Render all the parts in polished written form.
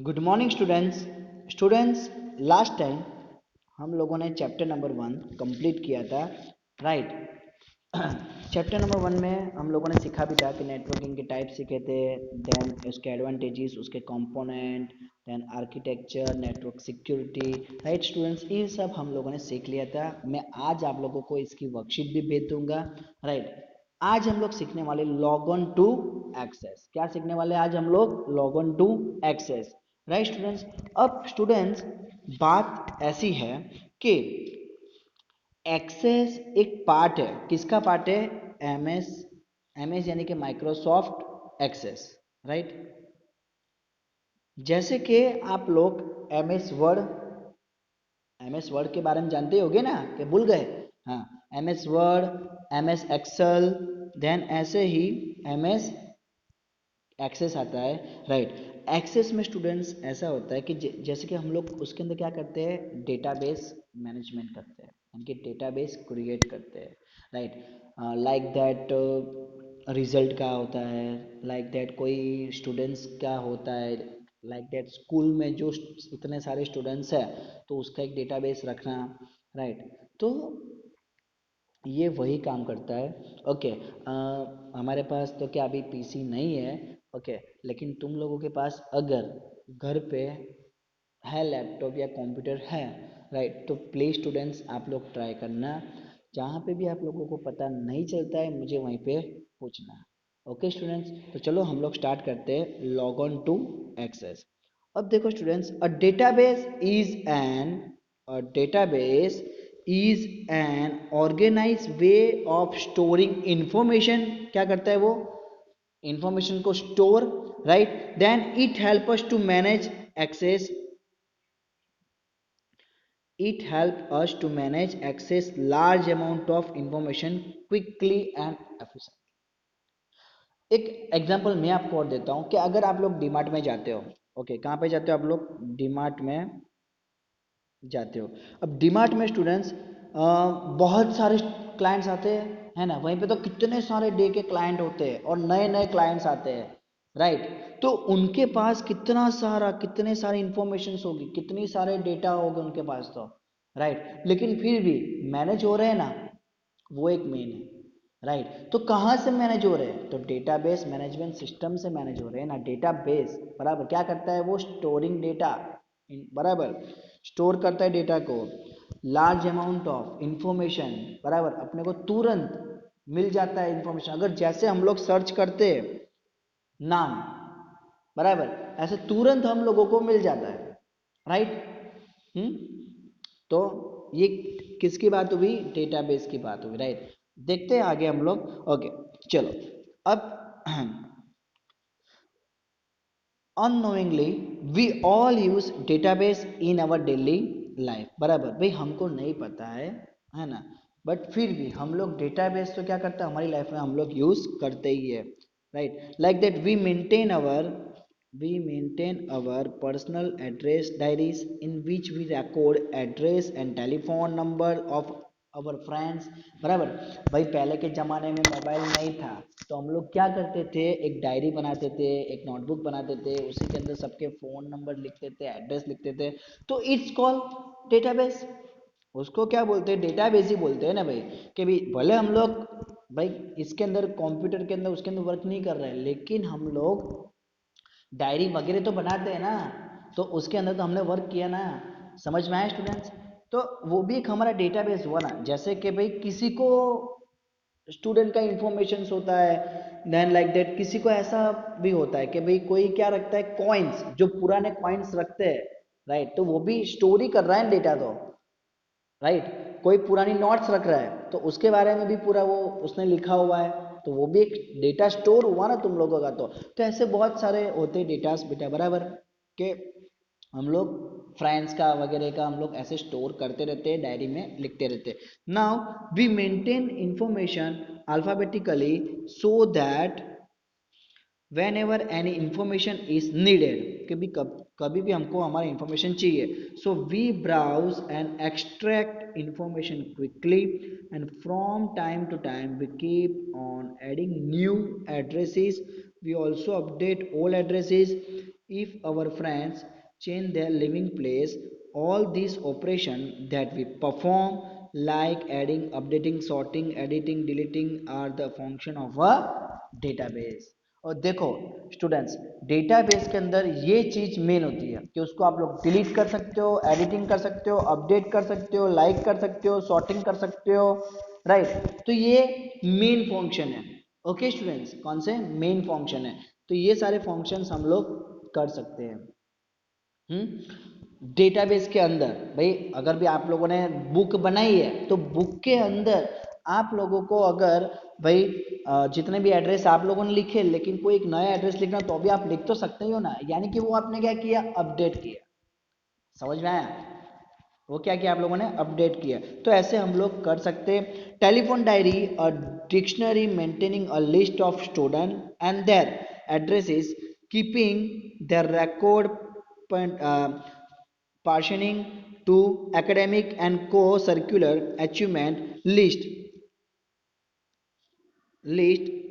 Good morning students last time हम लोगों ने चैप्टर नंबर 1 कंप्लीट किया था, राइट। चैप्टर नंबर 1 में हम लोगों ने सीखा भी था कि नेटवर्किंग के टाइप सीखे थे, देन उसके एडवांटेजेस, उसके component, then architecture, network security, right students, ये सब हम लोगों ने सीख लिया था। मैं आज आप लोगों को इसकी वर्कशीट भी भेज दूंगा, राइट। आज हम लोग सीखने वाले लॉग ऑन टू एक्सेस। क्या सीखने वाले आज हम लोग? Log on to access, right students. अब स्टूडेंट्स, बात ऐसी है कि एक्सेस एक पार्ट है। किसका पार्ट है? एमएस। एमएस यानी कि माइक्रोसॉफ्ट एक्सेस, राइट। जैसे कि आप लोग एमएस वर्ड के बारे में जानते होगे ना, कि भूल गए? हाँ, MS Word, MS Excel, then ऐसे ही एमएस एक्सेस आता है, राइट। एक्सेस में स्टूडेंट्स ऐसा होता है कि जैसे कि हम लोग उसके अंदर क्या करते हैं, डेटाबेस मैनेजमेंट करते हैं, यानी कि डेटाबेस क्रिएट करते हैं, राइट। लाइक दैट रिजल्ट का होता है, लाइक दैट कोई स्टूडेंट्स का होता है, लाइक दैट स्कूल में जो इतने सारे स्टूडेंट्स हैं तो उसका एक डेटाबेस रखना, राइट। तो ये वही काम करता है, ओके। हमारे पास तो क्या अभी पीसी नहीं है, ओके, लेकिन तुम लोगों के पास अगर घर पे है लैपटॉप या कंप्यूटर है, राइट, तो प्लीज स्टूडेंट्स आप लोग ट्राई करना। जहाँ पे भी आप लोगों को पता नहीं चलता है मुझे वहीं पे पूछना, ओके स्टूडेंट्स। तो चलो हम लोग स्टार्ट करते हैं लॉग ऑन टू एक्सेस। अब देखो students, a database is an organise way of storing information. क्या करता है वो? इंफॉर्मेशन को store, right. Then it help us to manage access, it helps us to manage access large amount of information quickly and efficiently। एक example मैं आपको और देता हूं कि अगर आप लोग डीमार्ट में जाते हो, ओके, कहाँ पे जाते हो आप लोग? डीमार्ट में जाते हो। अब डीमार्ट में स्टूडेंट्स बहुत सारे क्लाइंट्स आते हैं, है ना। वहीं पे तो कितने सारे डे के क्लाइंट होते हैं और नए नए क्लाइंट्स आते हैं, राइट। तो उनके पास कितने सारे इंफॉर्मेशन होगी, कितनी सारे डेटा होगा उनके पास, तो राइट। लेकिन फिर भी मैनेज हो रहे हैं ना, वो एक मेन है, राइट। तो कहाँ से मैनेज हो रहे हैं? तो डेटाबेस मैनेजमेंट सिस्टम से मैनेज हो रहे हैं ना। डेटाबेस बराबर क्या करता है? वो स्टोरिंग डेटा, बराबर स्टोर करता है डेटा को। लार्ज अमाउंट ऑफ इंफॉर्मेशन, बराबर अपने को तुरंत मिल जाता है इंफॉर्मेशन। अगर जैसे हम लोग सर्च करते हैं नाम, बराबर ऐसे तुरंत हम लोगों को मिल जाता है, राइट। तो ये किसकी बात हुई? डेटाबेस की बात हुई, राइट। देखते हैं आगे हम लोग, ओके। चलो, अब unknowingly we all use database in our daily life, बराबर भाई हमको नहीं पता है ना, बट फिर भी हम लोग डेटाबेस तो क्या करते हैं हमारी लाइफ में हम लोग यूज करते ही है, right. Like that we maintain our personal address diaries in which we record address and telephone number of our friends, बराबर। भाई पहले के ज़माने में मोबाइल नहीं था तो हम लोग क्या करते थे, एक डायरी बनाते थे, एक नोटबुक बनाते थे, उसी के अंदर सबके फ़ोन नंबर लिखते थे, एड्रेस लिखते थे। तो इट्स कॉल डेटाबेस। उसको क्या बोलते हैं? डेटाबेस ही बोलते हैं ना भाई। कि भाई भले हम लोग भाई इसके अंदर कंप्यूटर के अंदर उसके अंदर वर्क नहीं कर रहे हैं, लेकिन हम लोग डायरी वगैरह तो बनाते हैं ना, तो उसके अंदर तो हमने वर्क किया ना। समझ में आया स्टूडेंट्स? तो वो भी एक हमारा डेटाबेस हुआ ना। जैसे कि भाई किसी को स्टूडेंट का इंफॉर्मेशन होता है, देन लाइक दैट किसी को ऐसा भी होता है कि भाई कोई क्या रखता है, कॉइन्स, जो पुराने कॉइन्स रखते हैं, राइट। तो वो भी स्टोरी कर रहा है डेटा, तो राइट। कोई पुरानी नोट्स रख रहा है तो उसके बारे में भी पूरा वो उसने लिखा हुआ है, तो वो भी एक डेटा स्टोर हुआ ना तुम लोगों का। तो ऐसे बहुत सारे होते हैं डेटास बेटा, बराबर। के हम लोग फ्रेंड्स का वगैरह का हम लोग ऐसे स्टोर करते रहते हैं, डायरी में लिखते रहते हैं। Now we maintain information alphabetically so that whenever any information is needed, कभी भी हमको हमारा इंफॉर्मेशन चाहिए, so we browse and extract information quickly and from time to time we keep on adding new addresses, we also update old addresses if our friends change their living place, all these operations that we perform like adding, updating, sorting, editing, deleting are the function of a database. और देखो students, database के अंदर ये चीज main होती है कि उसको आप लोग डिलीट कर सकते हो, एडिटिंग कर सकते हो, अपडेट कर सकते हो, लाइक कर सकते हो, सॉर्टिंग कर सकते हो, राइट। तो ये मेन फंक्शन है। ओके स्टूडेंट्स, कौन से मेन फंक्शन है, तो ये सारे फंक्शंस हम लोग कर सकते हैं। डेटाबेस के अंदर भाई अगर भी आप लोगों ने बुक बनाई है तो बुक के अंदर आप लोगों को अगर भाई जितने भी एड्रेस आप लोगों ने लिखे लेकिन कोई एक नया एड्रेस लिखना तो भी आप लिख तो सकते ही हो ना, यानी कि वो आपने क्या किया, अपडेट किया। समझ में आया, वो क्या किया आप लोगों ने, अपडेट किया। तो ऐसे हम लोग कर सकते हैं। Telephone diary, a dictionary maintaining a list of student and their addresses, keeping their record, partitioning to academic and co-curricular achievement list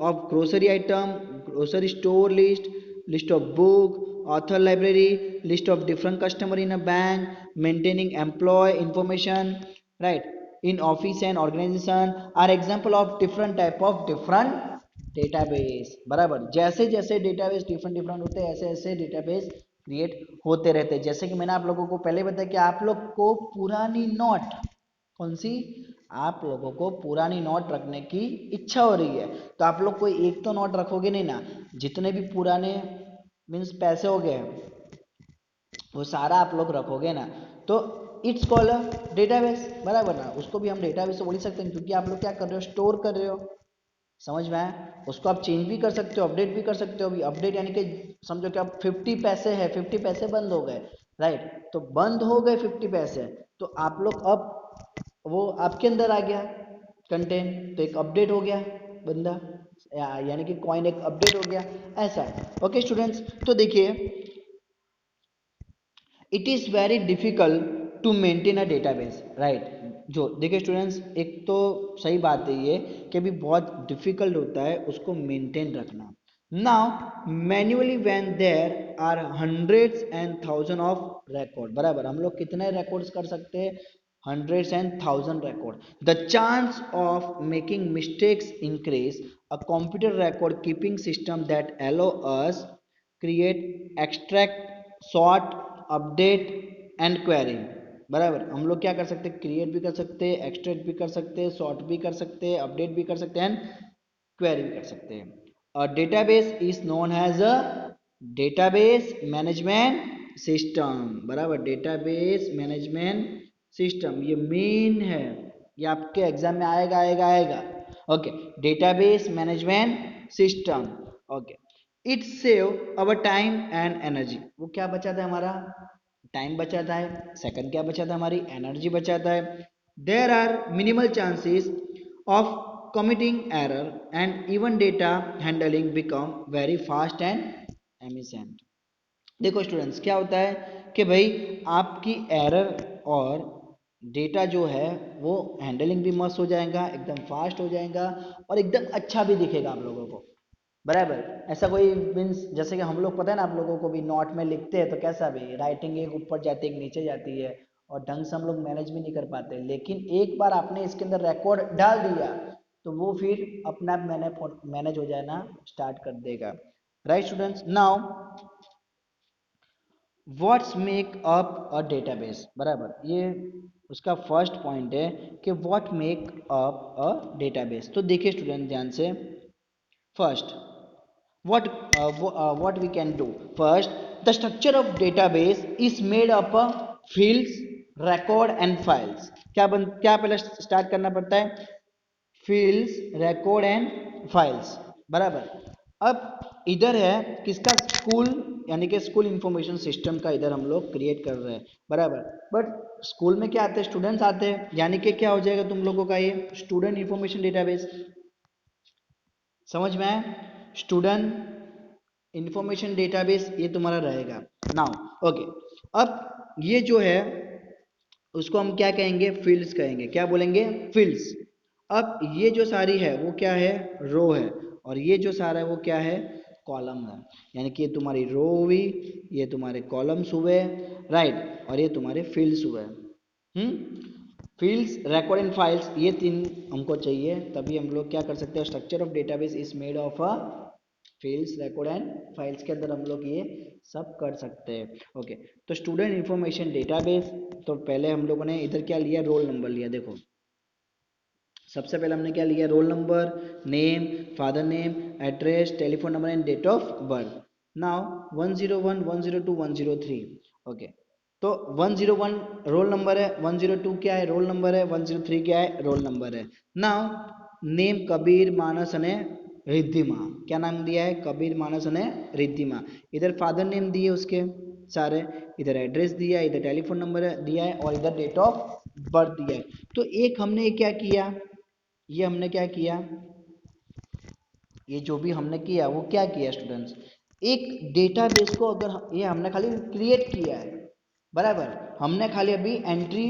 of grocery item, grocery store list, list of book, author library, list of different customer in a bank, maintaining employee information, right, in office and organization are example of different type of different database. बराबर, जैसे जैसे database different different होते हैं ऐसे ऐसे database create होते रहते हैं। जैसे कि मैंने आप लोगों को पहले बताया कि आप लोग को पुरानी नोट, कौन सी, आप लोगों को पुरानी नोट रखने की इच्छा हो रही है तो आप लोग कोई एक तो नोट रखोगे नहीं ना, जितने भी पुराने मीन्स पैसे हो गए वो सारा आप लोग रखोगे ना, तो इट्स कॉल्ड अ डेटाबेस। बराबर ना, उसको भी हम डेटाबेस से बोल ही सकते हैं क्योंकि आप लोग क्या कर रहे हो, स्टोर कर रहे हो। समझ में आया, उसको आप चेंज भी कर सकते हो, अपडेट भी कर सकते हो। अभी अपडेट यानी कि समझो कि अब 50 पैसे है, 50 पैसे बंद हो गए, राइट, तो बंद हो गए 50 पैसे, तो आप लोग अब वो आपके अंदर आ गया कंटेंट, तो एक अपडेट हो गया बंदा, यानी कि कॉइन एक अपडेट हो गया, ऐसा। ओके स्टूडेंट्स, तो देखिए it is very difficult to maintain a database, right. जो देखिए स्टूडेंट्स, एक तो सही बात है ये कि अभी बहुत डिफिकल्ट होता है उसको मेंटेन रखना। Now manually when there are hundreds and thousand of record, बराबर, हम लोग कितने रिकॉर्ड्स कर सकते हैं, hundreds and thousand record. The chance of making mistakes increase, a computer record keeping system that allow us create, extract, sort, update and query. बराबर, हम लोग क्या कर सकते हैं, क्रिएट भी कर सकते हैं, एक्सट्रैक्ट भी कर सकते हैं, सॉर्ट भी कर सकते हैं, अपडेट भी कर सकते हैं एंड क्वेरी भी कर सकते हैं। A database is known as a database management system. बराबर, डेटाबेस मैनेजमेंट सिस्टम ये मेन है, ये आपके एग्जाम में आएगा आएगा आएगा। Okay, database management system. Okay, it save our time and energy. वो क्या बचाता है, हमारा टाइम बचाता है, सेकंड क्या बचाता है, हमारी एनर्जी बचाता है। There are minimal chances of committing error and even data handling become very fast and efficient. देखो स्टूडेंट्स, क्या होता है कि भाई आपकी एरर और डेटा जो है वो हैंडलिंग भी मस्त हो जाएगा, एकदम फास्ट हो जाएगा और एकदम अच्छा भी दिखेगा आप लोगों को। बराबर, ऐसा कोई मीन्स जैसे कि हम लोग पता है ना, आप लोगों को भी नोट में लिखते हैं तो कैसा भी राइटिंग एक ऊपर जाती है एक नीचे जाती है और ढंग से हम लोग मैनेज भी नहीं कर पाते, लेकिन एक बार आपने इसके अंदर रिकॉर्ड डाल दिया तो वो फिर अपने आप मैनेज हो जाना स्टार्ट कर देगा। Right students, now what's make up अ डेटाबेस। बराबर, ये उसका फर्स्ट पॉइंट है कि what make up a database. तो देखिए स्टूडेंट ध्यान से, first what we can do, first the structure of database is made up of fields, record and files। क्या पहले स्टार्ट करना पड़ता है, fields, record and files। बराबर, अब इधर है किसका, स्कूल, यानी कि स्कूल इंफॉर्मेशन सिस्टम का इधर हम लोग क्रिएट कर रहे हैं। बराबर, बट स्कूल में क्या आते हैं, स्टूडेंट्स आते हैं, यानी कि क्या हो जाएगा तुम लोगों का ये स्टूडेंट इंफॉर्मेशन डेटाबेस। समझ में आया, स्टूडेंट इंफॉर्मेशन डेटाबेस ये तुम्हारा रहेगा। नाउ ओके, अब ये जो है उसको हम क्या कहेंगे, फील्ड्स कहेंगे। क्या बोलेंगे, फील्ड्स। अब ये जो सारी है वो क्या है, रो है, और ये जो सारा है वो क्या है, कॉलम है, यानी कि ये तुम्हारी रो हुई, ये तुम्हारे कॉलम्स हुए, राइट, और ये तुम्हारे फील्ड्स हुए। फील्ड्स, रिकॉर्ड एंड फाइल्स, ये तीन हमको चाहिए, तभी हम लोग क्या कर सकते हैं, structure of database is made of a fields, record and files के अंदर हम लोग ये सब कर सकते हैं। ओके, तो स्टूडेंट इंफॉर्मेशन डेटाबेस, तो पहले हम लोगों ने इधर क्या लिया, रोल नंबर लिया। देखो सबसे पहले हमने क्या लिया, roll number, name, father name, address, telephone number and date of birth. Now 101, 102, 103। Okay, तो 101 रोल नंबर है, 102 क्या है, रोल नंबर है, 103 क्या है, रोल नंबर है। नाउ नेम कबीर मानस अने रिद्धिमा, क्या नाम दिया है, कबीर मानस अने रिद्धिमा। इधर फादर नेम दिए उसके सारे, इधर एड्रेस दिया है, इधर टेलीफोन नंबर दिया है, और इधर डेट ऑफ बर्थ दिया है। तो एक हमने क्या किया, ये हमने क्या किया, ये जो भी हमने किया वो क्या किया स्टूडेंट्स, एक डेटाबेस को अगर ये हमने खाली क्रिएट किया है, बराबर, हमने खाली अभी एंट्री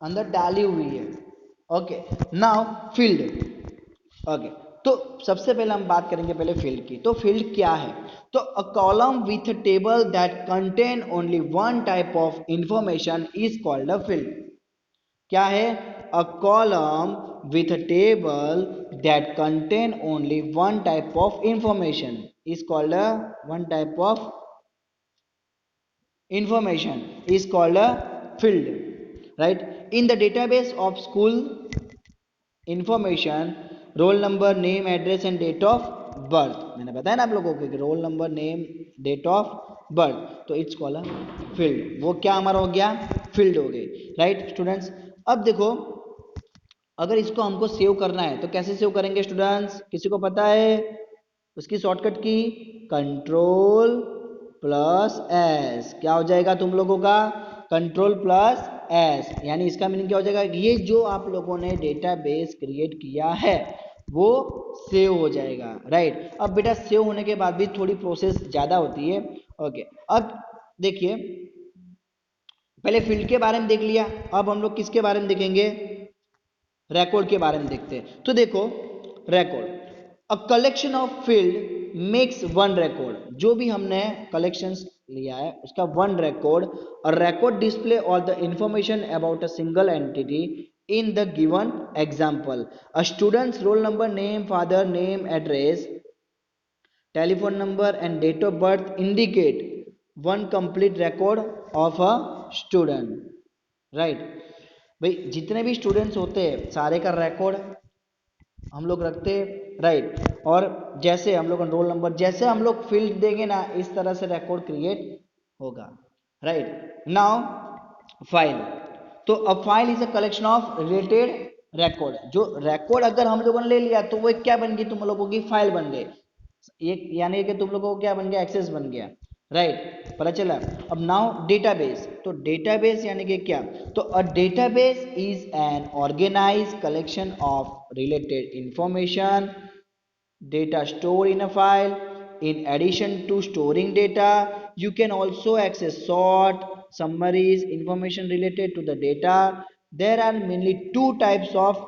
अंदर डाली हुई है। Okay, now field. ओके, तो सबसे पहले हम बात करेंगे पहले फील्ड की। तो फील्ड क्या है, तो a column with table that contain only one type of information is called a field. क्या है, a column with a table that contain only one type of information is called a one type of information is called a field, right. In the database of school information, roll number, name, address and date of birth, मैंने बताया ना आप लोगों को कि roll number, name, date of birth, तो it's called a field. वो क्या हमारा हो गया, फील्ड हो गई, राइट स्टूडेंट्स। अब देखो अगर इसको हमको सेव करना है तो कैसे सेव करेंगे स्टूडेंट्स, किसी को पता है उसकी शॉर्टकट की, कंट्रोल प्लस एस, क्या हो जाएगा तुम लोगों का, कंट्रोल प्लस एस, यानी इसका मीनिंग क्या हो जाएगा, ये जो आप लोगों ने डेटाबेस क्रिएट किया है वो सेव हो जाएगा, राइट। अब बेटा सेव होने के बाद भी थोड़ी प्रोसेस ज्यादा होती है। ओके, अब देखिए पहले फील्ड के बारे में देख लिया, अब हम लोग किसके बारे में देखेंगे, रिकॉर्ड के बारे में देखते हैं। तो देखो record, a collection of field makes one record, जो भी हमने कलेक्शंस लिया है उसका वन रिकॉर्ड, और record display all the information about a single entity in the given example, a students roll number, name, father name, address, telephone number and date of birth indicate one complete record of a student, right. भाई जितने भी students होते हैं सारे का record हम लोग रखते हैं, राइट। और जैसे हम लोग रोल नंबर, जैसे हम लोग फील्ड देंगे ना इस तरह से रिकॉर्ड क्रिएट होगा, राइट। नाउ फाइल, तो a file is a collection of related record, जो रिकॉर्ड अगर हम लोगों ने ले लिया तो वो क्या बन गई, तुम लोगों की फाइल बन गई, एक यानी कि तुम लोगों को क्या बन गया, एक्सेस बन गया, राइट, पता चला। अब नाउ डेटाबेस, तो डेटाबेस यानी कि क्या, तो a database is an organized collection of related information, data stored in a file. In addition to storing data, you can also access sort summaries information related to the data. There are mainly two types of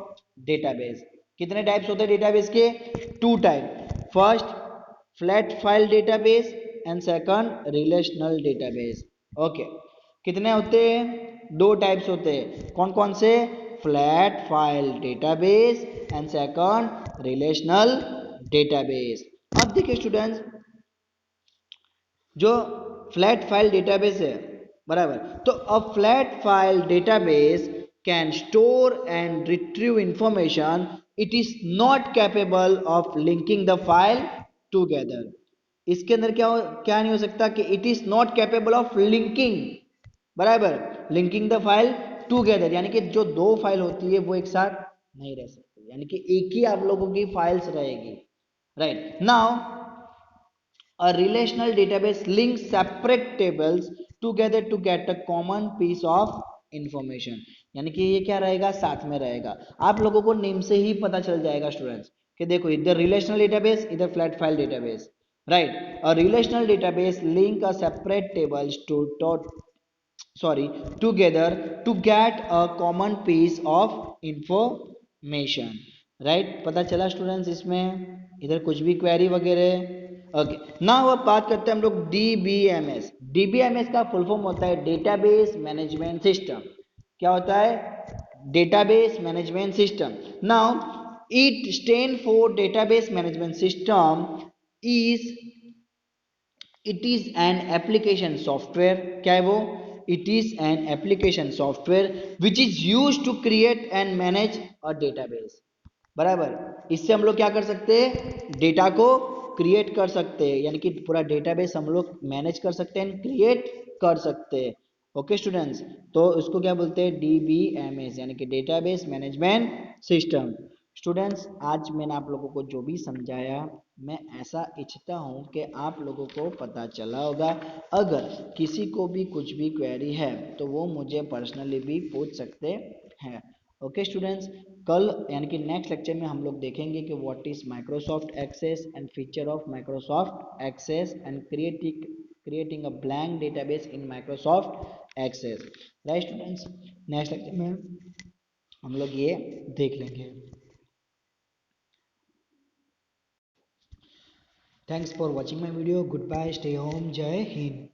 database. कितने types होते हैं database के, two type, first flat file database and second relational database. Okay, कितने होते हैं, दो types होते हैं, कौन कौन से, flat file database and second relational database. अब देखिए स्टूडेंट्स, जो फ्लैट फाइल डेटाबेस है, बराबर, तो a flat file database can store and retrieve information, it is not capable of linking the file together. इसके अंदर क्या नहीं हो सकता कि it is not capable of linking, बराबर, लिंकिंग द फाइल टूगेदर, यानी कि जो दो फाइल होती है वो एक साथ नहीं रह सकती, यानी कि एक ही आप लोगों की फाइल्स रहेगी, right. Now a relational database links separate tables together to get a common piece of information, यानी कि ये क्या रहेगा, साथ में रहेगा, आप लोगों को नेम से ही पता चल जाएगा स्टूडेंट्स कि देखो इधर रिलेशनल डेटाबेस, इधर flat file database, right. A relational database link a separate tables two together to get a common piece of information, right. पता चला स्टूडेंट्स, इसमें इधर कुछ भी क्वेरी वगैरह ओके ना अब बात करते हैं हम लोग डीबीएमएस। डीबीएमएस का फुल फॉर्म होता है डेटाबेस मैनेजमेंट सिस्टम। क्या होता है? Database management system. Now it stand for database management system is it is an application software. क्या है वो? It is an application software which is use to create and manage a database. बराबर, इससे हम लोग क्या कर सकते हैं? डेटा को क्रिएट कर सकते हैं, यानी कि पूरा डेटाबेस हम लोग मैनेज कर सकते हैं, क्रिएट कर सकते हैं। ओके स्टूडेंट्स, तो इसको क्या बोलते हैं? डीबीएमएस, यानी कि डेटाबेस मैनेजमेंट सिस्टम। स्टूडेंट्स, आज मैंने आप लोगों को जो भी समझाया, मैं ऐसा इच्छता हूँ कि आप लोगों को पता चला होगा। अगर किसी को भी कुछ भी क्वेरी है तो वो मुझे पर्सनली भी पूछ सकते हैं। ओके स्टूडेंट्स, कल यानी कि नेक्स्ट लेक्चर में हम लोग देखेंगे कि what is Microsoft Access and feature of Microsoft Access and creating a blank database in Microsoft Access. Right students, next lecture में हम लोग ये देख लेंगे। Thanks for watching my video. Good bye, stay home, जय हिंद।